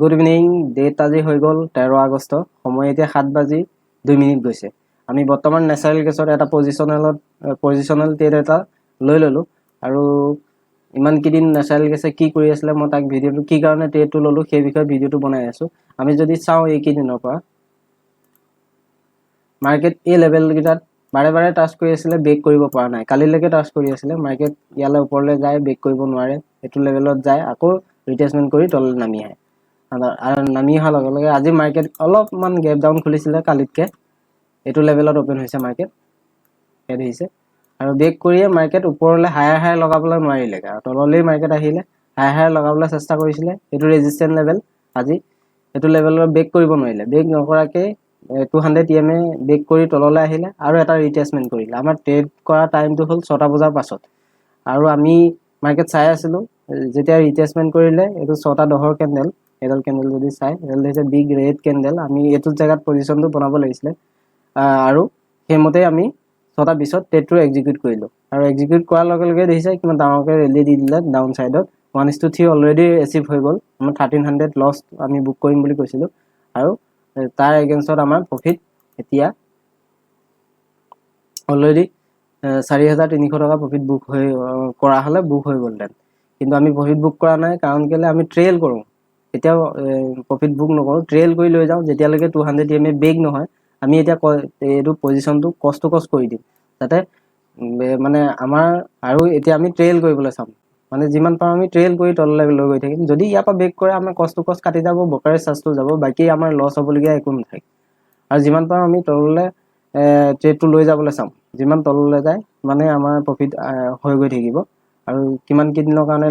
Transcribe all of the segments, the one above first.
Good evening. Date আজি হৈ গ'ল 13 আগষ্ট। সময় এতিয়া 7:02 গৈছে। আমি বৰ্তমান নেচাৰেল গেছত এটা পজিশ্যনেল ট্ৰেড এটা লৈ ল'লোঁ আৰু ইমান কেইদিন নেচাৰেল গেছে কি কৰি আছিলে মই তাক ভিডিঅ'টো কি কাৰণে ট্ৰেডটো ল'লোঁ সেই বিষয়ে ভিডিঅ'টো বনাই আছোঁ। আমি যদি চাওঁ এইকেইদিনৰ পৰা মাৰ্কেট এই লেভেলকেইটাত বাৰে বাৰে টাচ কৰি আছিলে, ব্ৰেক কৰিব পৰা নাই। কালিলৈকে টাচ কৰি আছিলে, মাৰ্কেট ইয়ালৈ ওপৰলৈ যায়, ব্ৰেক কৰিব নোৱাৰে, এইটো লেভেলত যায়, আকৌ ৰিটেচমেণ্ট কৰি তললৈ নামি আহে। আৰু নামি অহাৰ লগে লগে আজি মাৰ্কেট অলপমান গেপ ডাউন খুলিছিলে কালিতকৈ। এইটো লেভেলত অপেন হৈছে মাৰ্কেট, ইয়াত আহিছে আৰু ব্ৰেক কৰিয়ে মাৰ্কেট ওপৰলৈ হায়াৰ লগাবলৈ নোৱাৰিলেগৈ আৰু তললৈ মাৰ্কেট আহিলে হায়াৰ লগাবলৈ চেষ্টা কৰিছিলে। এইটো ৰেজিষ্টেণ্ট লেভেল। আজি এইটো লেভেলত ব্ৰেক কৰিব নোৱাৰিলে, ব্ৰেক নকৰাকৈ 200 EMA ব্ৰেক কৰি তললৈ আহিলে আৰু এটা ৰিটেচমেণ্ট কৰিলে। আমাৰ ট্ৰেড কৰা টাইমটো হ'ল 6টা বজাৰ পাছত আৰু আমি মাৰ্কেট চাই আছিলোঁ। যেতিয়া ৰিটেচমেণ্ট কৰিলে এইটো 6:10 কেণ্ডেল, এডাল কেণ্ডেল যদি চাই এডাল হৈছে বিগ ৰেড কেণ্ডেল। আমি এইটো জেগাত পজিশ্যনটো বনাব লাগিছিলে আৰু সেইমতে আমি 6:20 ট্ৰেডটো এক্সিকিউট কৰিলোঁ আৰু এক্সিকিউট কৰাৰ লগে লগে দেখিছে কিমান ডাঙৰকৈ ৰেলি দি দিলে ডাউন ছাইডত। 1:3 অলৰেডি এচিভ হৈ গ'ল। আমাৰ 1300 লছ আমি বুক কৰিম বুলি কৈছিলোঁ আৰু তাৰ এগেইনষ্টত আমাৰ প্ৰফিট এতিয়া অলৰেডি 4,300 টকা প্ৰফিট বুক কৰা হ'লে বুক হৈ গ'লহেঁতেন। কিন্তু আমি প্ৰফিট বুক কৰা নাই, কাৰণ কেলৈ আমি ট্ৰেইল কৰোঁ। এতিয়াও প্ৰফিট বুক নকৰোঁ, ট্ৰেইল কৰি লৈ যাওঁ যেতিয়ালৈকে 200 EMA ব্ৰেক নহয়। আমি এতিয়া এইটো পজিশ্যনটো কষ্ট কৰি দিম যাতে মানে আমাৰ আৰু এতিয়া আমি ট্ৰেইল কৰিবলৈ চাম। মানে যিমান পাৰোঁ আমি ট্ৰেইল কৰি তললৈ লৈ গৈ থাকিম। যদি ইয়াৰ পৰা ব্ৰেক কৰে আমাৰ কষ্ট কাটি যাব, ব্ৰকাৰেজ চাৰ্জটো যাব, বাকী আমাৰ লছ হ'বলগীয়া একো নাথাকে। আৰু যিমান পাৰোঁ আমি তললৈ ট্ৰেডটো লৈ যাবলৈ চাম। যিমান তললৈ যায় মানে আমাৰ প্ৰফিট হৈ গৈ থাকিব আৰু কিমান কেইদিনৰ কাৰণে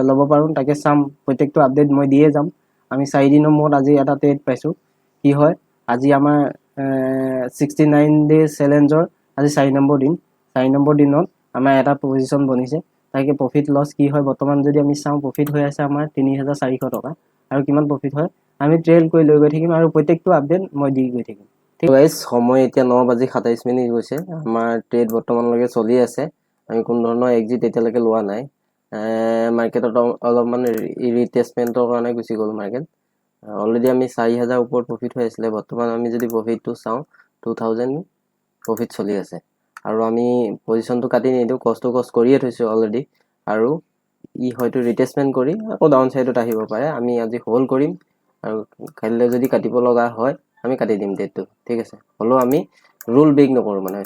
ল'ব পাৰোঁ তাকে চাম। প্ৰত্যেকটো আপডেট মই দিয়ে যাম। আমি 4 দিনৰ মূৰত আজি এটা ট্ৰেড পাইছোঁ। কি হয়, আজি আমাৰ 69 ডে চেলেঞ্জৰ আজি 4 নম্বৰ দিন। 4 নম্বৰ দিনত আমাৰ এটা পজিশ্যন বনিছে। তাকে প্ৰফিট লছ কি হয় বৰ্তমান যদি আমি চাওঁ, প্ৰফিট হৈ আছে আমাৰ 3,400 টকা আৰু কিমান প্ৰফিট হয় আমি ট্ৰেইল কৰি লৈ গৈ থাকিম আৰু প্ৰত্যেকটো আপডেট মই দি গৈ থাকিম। ঠিক গাইজ, সময় এতিয়া 9:27 গৈছে। আমাৰ ট্ৰেড বৰ্তমানলৈকে চলি আছে। আমি কোনো ধৰণৰ এক্সিট এতিয়ালৈকে লোৱা নাই। মাৰ্কেটত অলপমান ৰিটেচমেণ্টৰ কাৰণে গুচি গ'ল মাৰ্কেট। অলৰেডি আমি 4,000 ওপৰত প্ৰফিট হৈ আছিলে। বৰ্তমান আমি যদি প্ৰফিটটো চাওঁ 2,000 প্ৰফিট চলি আছে আৰু আমি পজিশ্যনটো কাটি নিদিওঁ, কষ্ট কৰিয়ে থৈছোঁ অলৰেডি আৰু ই হয়তো ৰিটেচমেণ্ট কৰি আকৌ ডাউন ছাইডত আহিব পাৰে। আমি আজি হোল্ড কৰিম আৰু কাইলৈ যদি কাটিব লগা হয় আমি কাটি দিম ডেটটো। ঠিক আছে, হ'লেও আমি ৰুল ব্ৰেক নকৰোঁ। মানে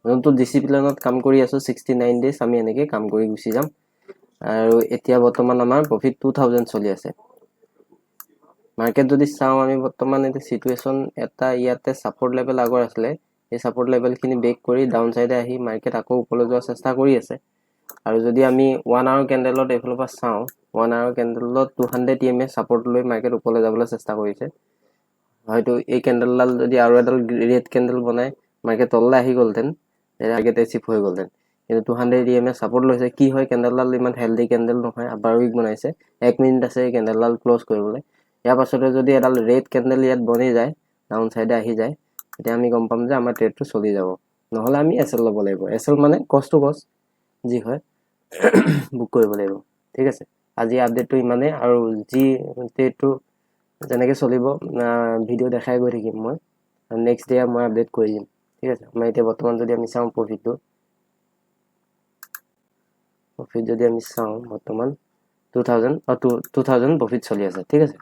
যোনটো ডিচিপ্লিনত কাম কৰি আছোঁ 69 ডেজ আমি এনেকৈ কাম কৰি গুচি যাম। আৰু এতিয়া বৰ্তমান আমাৰ প্ৰফিট 2,000 চলি আছে। মাৰ্কেট যদি চাওঁ আমি বৰ্তমান এতিয়া চিটুৱেশ্যন এটা ইয়াতে ছাপৰ্ট লেভেল আগৰ আছিলে, এই ছাপৰ্ট লেভেলখিনি ব্ৰেক কৰি ডাউন ছাইডে আহি মাৰ্কেট আকৌ ওপৰলৈ যোৱাৰ চেষ্টা কৰি আছে। আৰু যদি আমি 1 আৱাৰ কেণ্ডেলত এইফালৰ পৰা চাওঁ, 1 আৱাৰ কেণ্ডেলত 200 EMA ছাপৰ্ট লৈ মাৰ্কেট ওপৰলৈ যাবলৈ চেষ্টা কৰিছে। হয়তো এই কেণ্ডেলডাল যদি আৰু এডাল ৰেড কেণ্ডেল বনাই মাৰ্কেট তললৈ আহি গ'লহেঁতেন, মাৰ্কেট এচিভ হৈ গ'লহেঁতেন। কিন্তু 200 EMA ছাপৰ্ট লৈছে। কি হয়, কেণ্ডেলডাল ইমান হেল্ডি কেণ্ডেল নহয়, আপাৰ উইক বনাইছে। 1 মিনিট আছে এই কেণ্ডেলডাল ক্ল'জ কৰিবলৈ। ইয়াৰ পাছতে যদি এডাল ৰেড কেণ্ডেল ইয়াত বনি যায়, ডাউন ছাইডে আহি যায়, তেতিয়া আমি গম পাম যে আমাৰ ট্ৰেডটো চলি যাব। নহ'লে আমি এছ-এল ল'ব লাগিব। এছ-এল মানে কষ্ট যি হয় বুক কৰিব লাগিব। ঠিক আছে, আজি আপডেটটো ইমানেই আৰু যি ট্ৰেডটো যেনেকৈ চলিব ভিডিঅ' দেখাই গৈ থাকিম মই। নেক্সট ডে মই আপডেট কৰি দিম। ঠিক আছে, আমাৰ এতিয়া বৰ্তমান যদি আমি চাওঁ প্ৰফিট যদি আমি চাওঁ বৰ্তমান 2,000 প্ৰফিট চলি আছে। ঠিক আছে।